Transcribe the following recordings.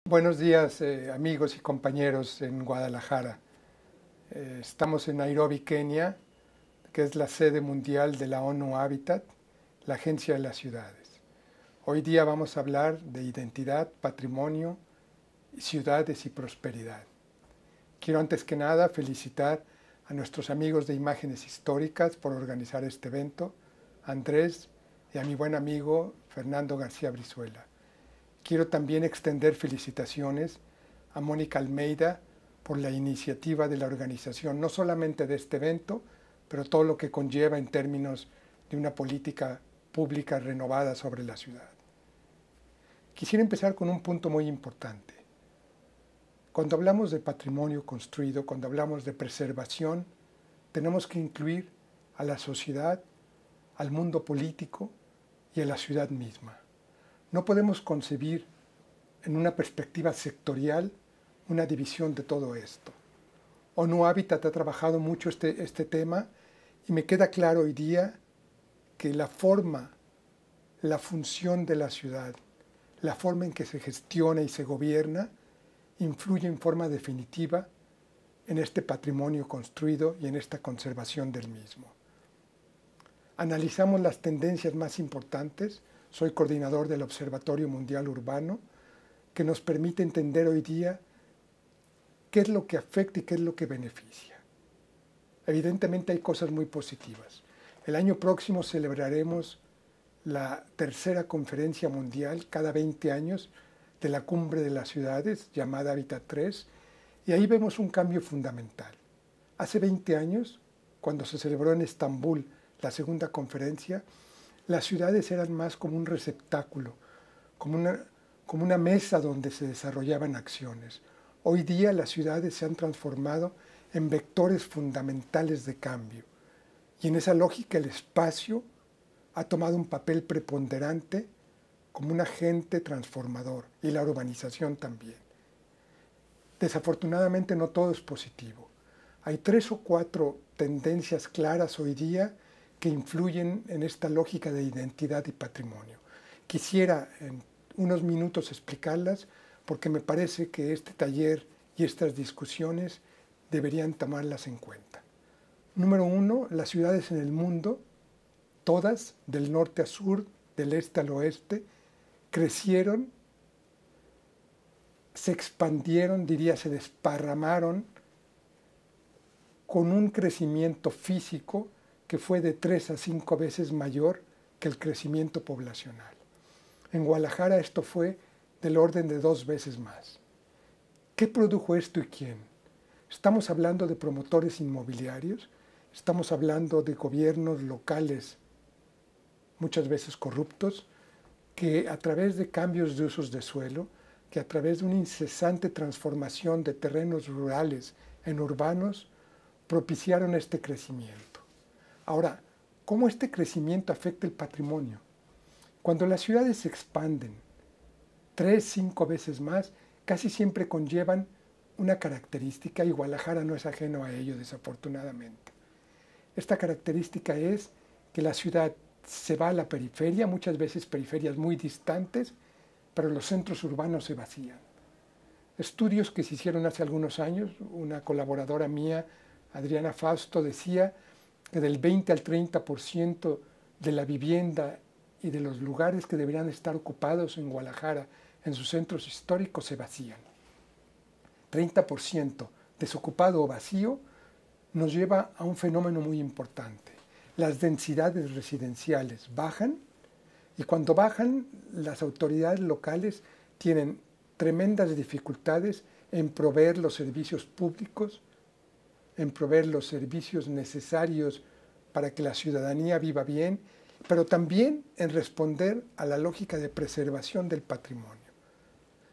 Buenos días, amigos y compañeros en Guadalajara. Estamos en Nairobi, Kenia, que es la sede mundial de la ONU Habitat, la Agencia de las Ciudades. Hoy día vamos a hablar de identidad, patrimonio, ciudades y prosperidad. Quiero antes que nada felicitar a nuestros amigos de Imágenes Históricas por organizar este evento, a Andrés y a mi buen amigo Fernando García Brizuela. Quiero también extender felicitaciones a Mónica Almeida por la iniciativa de la organización, no solamente de este evento, pero todo lo que conlleva en términos de una política pública renovada sobre la ciudad. Quisiera empezar con un punto muy importante. Cuando hablamos de patrimonio construido, cuando hablamos de preservación, tenemos que incluir a la sociedad, al mundo político y a la ciudad misma. No podemos concebir en una perspectiva sectorial una división de todo esto. ONU Habitat ha trabajado mucho este tema y me queda claro hoy día que la forma, la función de la ciudad, la forma en que se gestiona y se gobierna, influye en forma definitiva en este patrimonio construido y en esta conservación del mismo. Analizamos las tendencias más importantes. Soy coordinador del Observatorio Mundial Urbano, que nos permite entender hoy día qué es lo que afecta y qué es lo que beneficia. Evidentemente hay cosas muy positivas. El año próximo celebraremos la tercera conferencia mundial cada 20 años de la Cumbre de las Ciudades, llamada Habitat 3, y ahí vemos un cambio fundamental. Hace 20 años, cuando se celebró en Estambul la segunda conferencia, las ciudades eran más como un receptáculo, como una mesa donde se desarrollaban acciones. Hoy día las ciudades se han transformado en vectores fundamentales de cambio. Y en esa lógica el espacio ha tomado un papel preponderante como un agente transformador, y la urbanización también. Desafortunadamente no todo es positivo. Hay 3 o 4 tendencias claras hoy día que influyen en esta lógica de identidad y patrimonio. Quisiera en unos minutos explicarlas porque me parece que este taller y estas discusiones deberían tomarlas en cuenta. Número 1, las ciudades en el mundo, todas, del norte a sur, del este al oeste, crecieron, se expandieron, se desparramaron con un crecimiento físico que fue de 3 a 5 veces mayor que el crecimiento poblacional. En Guadalajara esto fue del orden de 2 veces más. ¿Qué produjo esto y quién? Estamos hablando de promotores inmobiliarios, estamos hablando de gobiernos locales, muchas veces corruptos, que a través de cambios de usos de suelo, que a través de una incesante transformación de terrenos rurales en urbanos, propiciaron este crecimiento. Ahora, ¿cómo este crecimiento afecta el patrimonio? Cuando las ciudades se expanden 3, 5 veces más, casi siempre conllevan una característica, y Guadalajara no es ajeno a ello, desafortunadamente. Esta característica es que la ciudad se va a la periferia, muchas veces periferias muy distantes, pero los centros urbanos se vacían. Estudios que se hicieron hace algunos años, una colaboradora mía, Adriana Fausto, decía que del 20 al 30% de la vivienda y de los lugares que deberían estar ocupados en Guadalajara, en sus centros históricos, se vacían. 30% desocupado o vacío nos lleva a un fenómeno muy importante. Las densidades residenciales bajan, y cuando bajan, las autoridades locales tienen tremendas dificultades en proveer los servicios públicos, en proveer los servicios necesarios para que la ciudadanía viva bien, pero también en responder a la lógica de preservación del patrimonio.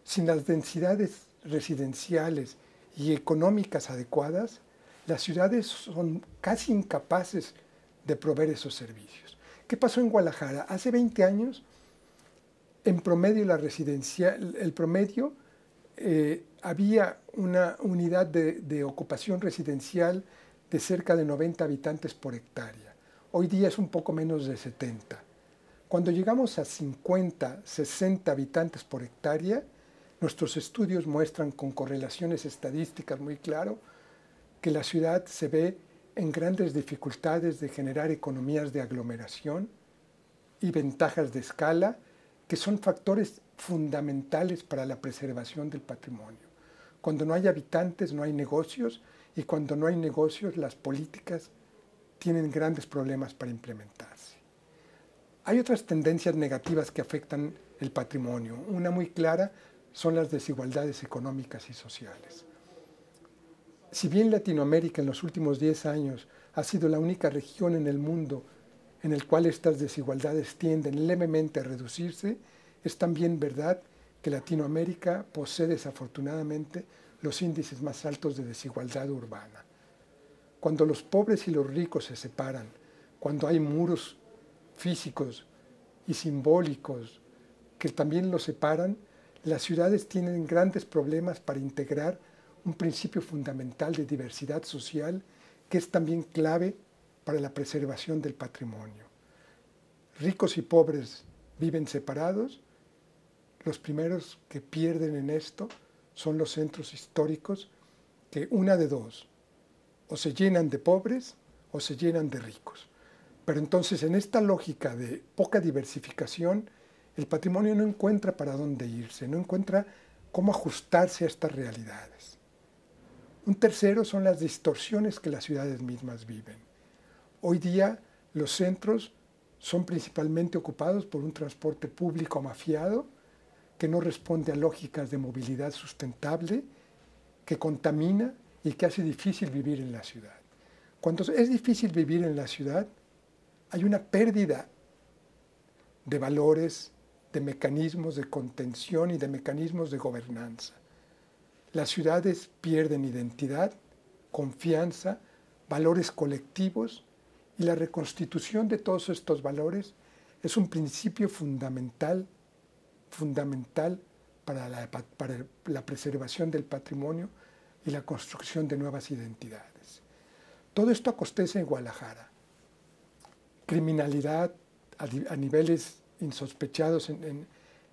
Sin las densidades residenciales y económicas adecuadas, las ciudades son casi incapaces de proveer esos servicios. ¿Qué pasó en Guadalajara? Hace 20 años, en promedio, había una unidad de ocupación residencial de cerca de 90 habitantes por hectárea. Hoy día es un poco menos de 70. Cuando llegamos a 50, 60 habitantes por hectárea, Nuestros estudios muestran con correlaciones estadísticas muy claro que la ciudad se ve en grandes dificultades de generar economías de aglomeración y ventajas de escala, que son factores fundamentales para la preservación del patrimonio. Cuando no hay habitantes, no hay negocios, y cuando no hay negocios, las políticas tienen grandes problemas para implementarse. Hay otras tendencias negativas que afectan el patrimonio. Una muy clara son las desigualdades económicas y sociales. Si bien Latinoamérica en los últimos 10 años ha sido la única región en el mundo en el cual estas desigualdades tienden levemente a reducirse, es también verdad que Latinoamérica posee desafortunadamente los índices más altos de desigualdad urbana. Cuando los pobres y los ricos se separan, cuando hay muros físicos y simbólicos que también los separan, las ciudades tienen grandes problemas para integrar un principio fundamental de diversidad social que es también clave para la preservación del patrimonio. Ricos y pobres viven separados. Los primeros que pierden en esto son los centros históricos, que una de dos, o se llenan de pobres o se llenan de ricos. Pero entonces, en esta lógica de poca diversificación, el patrimonio no encuentra para dónde irse, no encuentra cómo ajustarse a estas realidades. Un tercero son las distorsiones que las ciudades mismas viven. Hoy día los centros son principalmente ocupados por un transporte público mafiado que no responde a lógicas de movilidad sustentable, que contamina y que hace difícil vivir en la ciudad. Cuando es difícil vivir en la ciudad, hay una pérdida de valores, de mecanismos de contención y de mecanismos de gobernanza. Las ciudades pierden identidad, confianza, valores colectivos, y la reconstitución de todos estos valores es un principio fundamental para la preservación del patrimonio y la construcción de nuevas identidades. Todo esto acontece en Guadalajara. Criminalidad a niveles insospechados en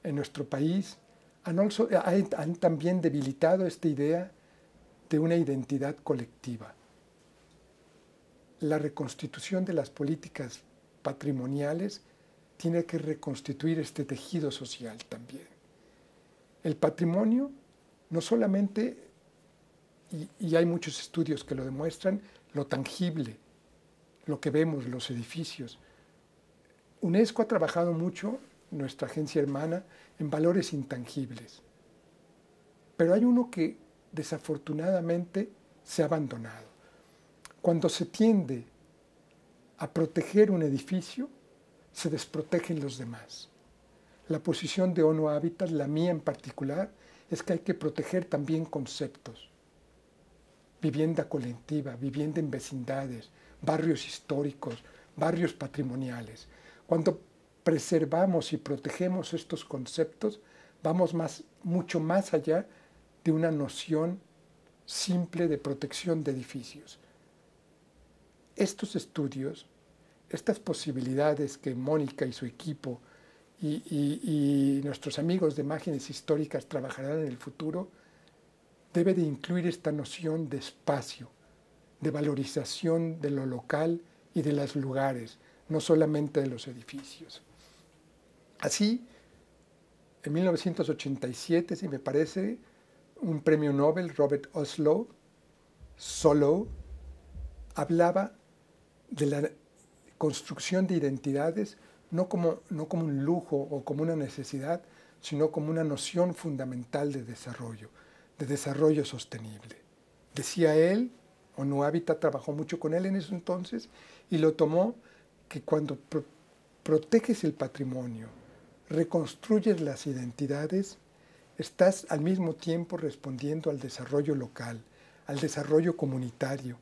nuestro país han también debilitado esta idea de una identidad colectiva. La reconstitución de las políticas patrimoniales tiene que reconstituir este tejido social también. El patrimonio no solamente, y hay muchos estudios que lo demuestran, lo tangible, lo que vemos, los edificios. UNESCO ha trabajado mucho, nuestra agencia hermana, en valores intangibles. Pero hay uno que desafortunadamente se ha abandonado. Cuando se tiende a proteger un edificio, se desprotegen los demás. La posición de ONU Habitat, la mía en particular, es que hay que proteger también conceptos. Vivienda colectiva, vivienda en vecindades, barrios históricos, barrios patrimoniales. Cuando preservamos y protegemos estos conceptos, vamos mucho más allá de una noción simple de protección de edificios. Estos estudios, estas posibilidades que Mónica y su equipo y nuestros amigos de imágenes históricas trabajarán en el futuro, debe de incluir esta noción de espacio, de valorización de lo local y de los lugares, no solamente de los edificios. Así, en 1987, si me parece, un premio Nobel, Robert Solow, hablaba de la construcción de identidades no como un lujo o como una necesidad, sino como una noción fundamental de desarrollo sostenible. Decía él, ONU Habitat trabajó mucho con él en ese entonces, y lo tomó que cuando proteges el patrimonio, reconstruyes las identidades, estás al mismo tiempo respondiendo al desarrollo local, al desarrollo comunitario,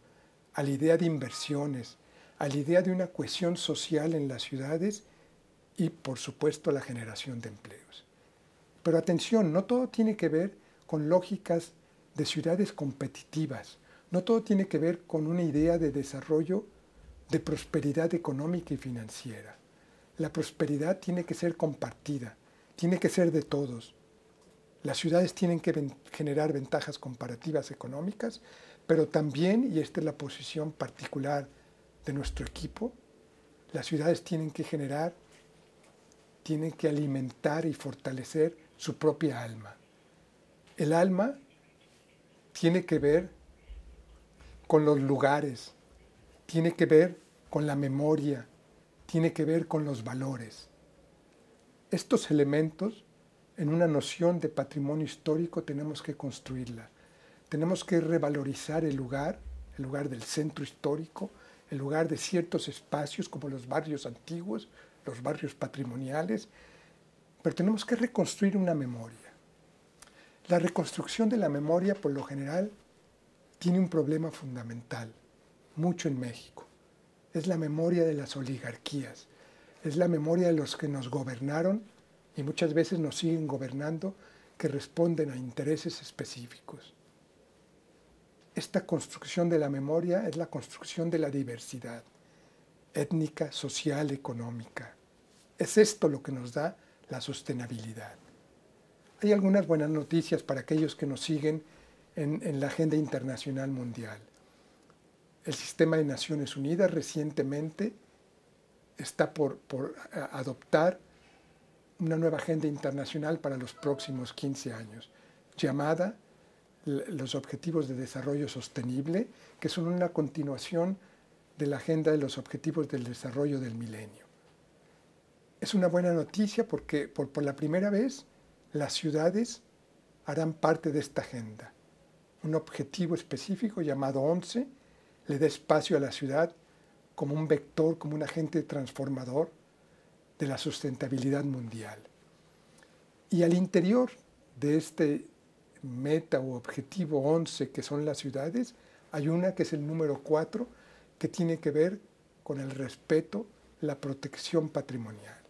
a la idea de inversiones, a la idea de una cohesión social en las ciudades y, por supuesto, a la generación de empleos. Pero atención, no todo tiene que ver con lógicas de ciudades competitivas, no todo tiene que ver con una idea de desarrollo de prosperidad económica y financiera. La prosperidad tiene que ser compartida, tiene que ser de todos. Las ciudades tienen que generar ventajas comparativas económicas, pero también, y esta es la posición particular de nuestro equipo, las ciudades tienen que alimentar y fortalecer su propia alma. El alma tiene que ver con los lugares, tiene que ver con la memoria, tiene que ver con los valores. Estos elementos, en una noción de patrimonio histórico, tenemos que construirla. Tenemos que revalorizar el lugar del centro histórico, el lugar de ciertos espacios como los barrios antiguos, los barrios patrimoniales, pero tenemos que reconstruir una memoria. La reconstrucción de la memoria, por lo general, tiene un problema fundamental, mucho en México. Es la memoria de las oligarquías, es la memoria de los que nos gobernaron y muchas veces nos siguen gobernando, que responden a intereses específicos. Esta construcción de la memoria es la construcción de la diversidad étnica, social, económica. Es esto lo que nos da la sostenibilidad. Hay algunas buenas noticias para aquellos que nos siguen en la agenda internacional mundial. El sistema de Naciones Unidas recientemente está por adoptar una nueva agenda internacional para los próximos 15 años, llamada los Objetivos de Desarrollo Sostenible, que son una continuación de la agenda de los Objetivos del Desarrollo del Milenio. Es una buena noticia porque por la primera vez las ciudades harán parte de esta agenda. Un objetivo específico llamado 11 le da espacio a la ciudad como un vector, como un agente transformador de la sustentabilidad mundial. Y al interior de este meta o objetivo 11 que son las ciudades, hay una que es el número 4, que tiene que ver con el respeto, la protección patrimonial.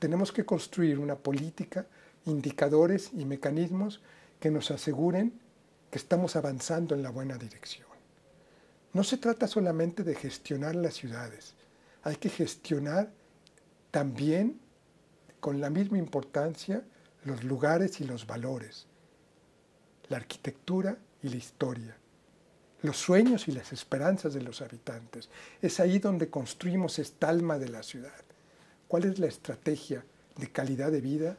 Tenemos que construir una política, indicadores y mecanismos que nos aseguren que estamos avanzando en la buena dirección. No se trata solamente de gestionar las ciudades, hay que gestionar también con la misma importancia los lugares y los valores, la arquitectura y la historia, los sueños y las esperanzas de los habitantes. Es ahí donde construimos esta alma de la ciudad. ¿Cuál es la estrategia de calidad de vida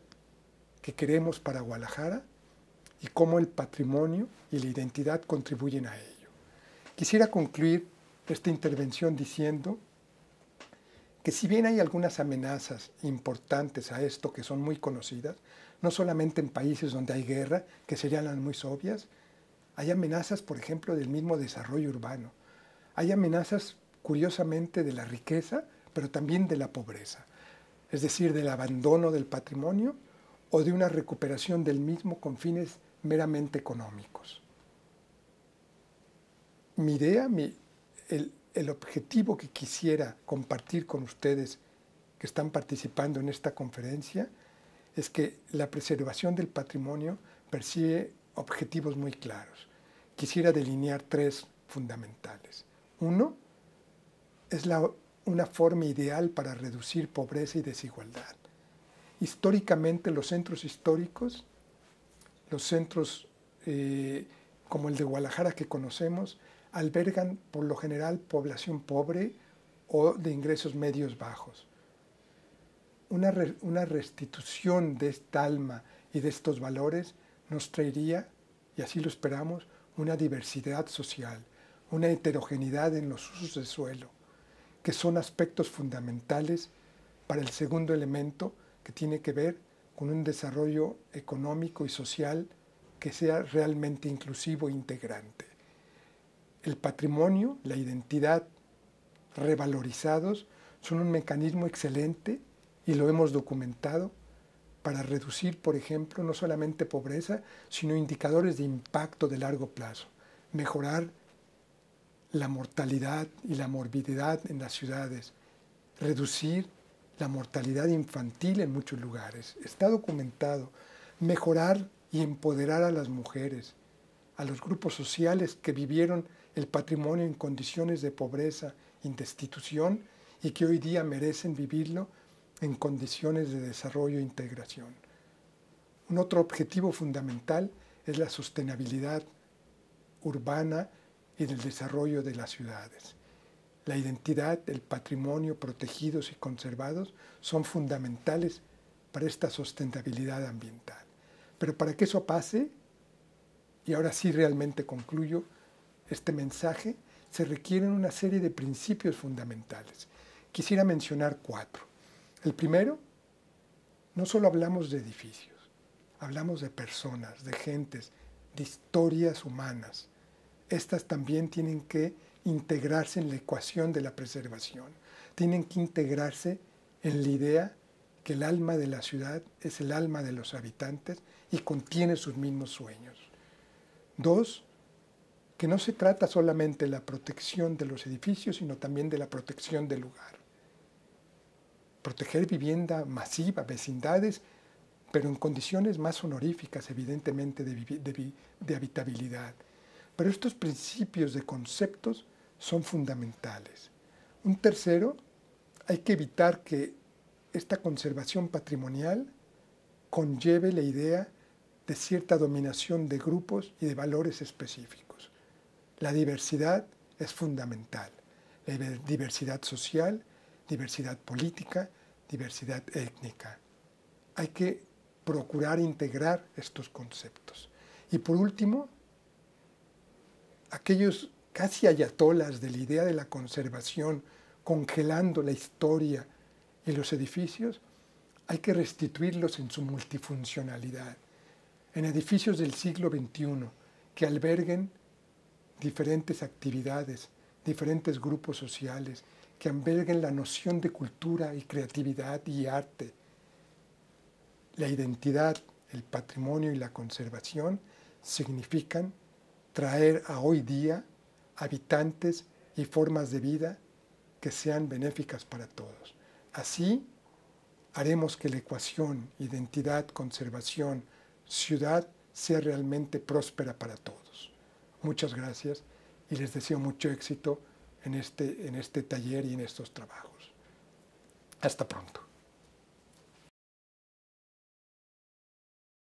que queremos para Guadalajara y cómo el patrimonio y la identidad contribuyen a ello? Quisiera concluir esta intervención diciendo que si bien hay algunas amenazas importantes a esto que son muy conocidas, no solamente en países donde hay guerra, que serían las muy obvias, hay amenazas, por ejemplo, del mismo desarrollo urbano. Hay amenazas, curiosamente, de la riqueza, pero también de la pobreza. Es decir, del abandono del patrimonio o de una recuperación del mismo con fines meramente económicos. Mi idea, el objetivo que quisiera compartir con ustedes que están participando en esta conferencia es que la preservación del patrimonio persigue objetivos muy claros. Quisiera delinear 3 fundamentales. Uno, es una forma ideal para reducir pobreza y desigualdad. Históricamente, los centros históricos, los centros como el de Guadalajara que conocemos, albergan por lo general población pobre o de ingresos medios bajos. Una restitución de esta alma y de estos valores nos traería, y así lo esperamos, una diversidad social, una heterogeneidad en los usos del suelo, que son aspectos fundamentales para el segundo elemento que tiene que ver con un desarrollo económico y social que sea realmente inclusivo e integrante. El patrimonio, la identidad revalorizados son un mecanismo excelente y lo hemos documentado para reducir, por ejemplo, no solamente pobreza, sino indicadores de impacto de largo plazo, mejorar la mortalidad y la morbididad en las ciudades, reducir la mortalidad infantil en muchos lugares. Está documentado. Mejorar y empoderar a las mujeres, a los grupos sociales que vivieron el patrimonio en condiciones de pobreza y destitución y que hoy día merecen vivirlo en condiciones de desarrollo e integración. Un otro objetivo fundamental es la sostenibilidad urbana y del desarrollo de las ciudades. La identidad, el patrimonio protegidos y conservados son fundamentales para esta sostenibilidad ambiental. Pero para que eso pase, y ahora sí realmente concluyo este mensaje, se requieren una serie de principios fundamentales. Quisiera mencionar 4. El primero, no solo hablamos de edificios, hablamos de personas, de gentes, de historias humanas. Estas también tienen que integrarse en la ecuación de la preservación. Tienen que integrarse en la idea que el alma de la ciudad es el alma de los habitantes y contiene sus mismos sueños. 2, que no se trata solamente de la protección de los edificios, sino también de la protección del lugar. Proteger vivienda masiva, vecindades, pero en condiciones más honoríficas, evidentemente, de habitabilidad. Pero estos principios de conceptos son fundamentales. Un tercero, hay que evitar que esta conservación patrimonial conlleve la idea de cierta dominación de grupos y de valores específicos. La diversidad es fundamental. La diversidad social, diversidad política, diversidad étnica. Hay que procurar integrar estos conceptos. Y por último, aquellos casi ayatolas de la idea de la conservación, congelando la historia y los edificios, hay que restituirlos en su multifuncionalidad, en edificios del siglo XXI que alberguen diferentes actividades, diferentes grupos sociales, que alberguen la noción de cultura y creatividad y arte. La identidad, el patrimonio y la conservación significan traer a hoy día habitantes y formas de vida que sean benéficas para todos. Así haremos que la ecuación identidad, conservación, ciudad sea realmente próspera para todos. Muchas gracias y les deseo mucho éxito en este taller y en estos trabajos. Hasta pronto.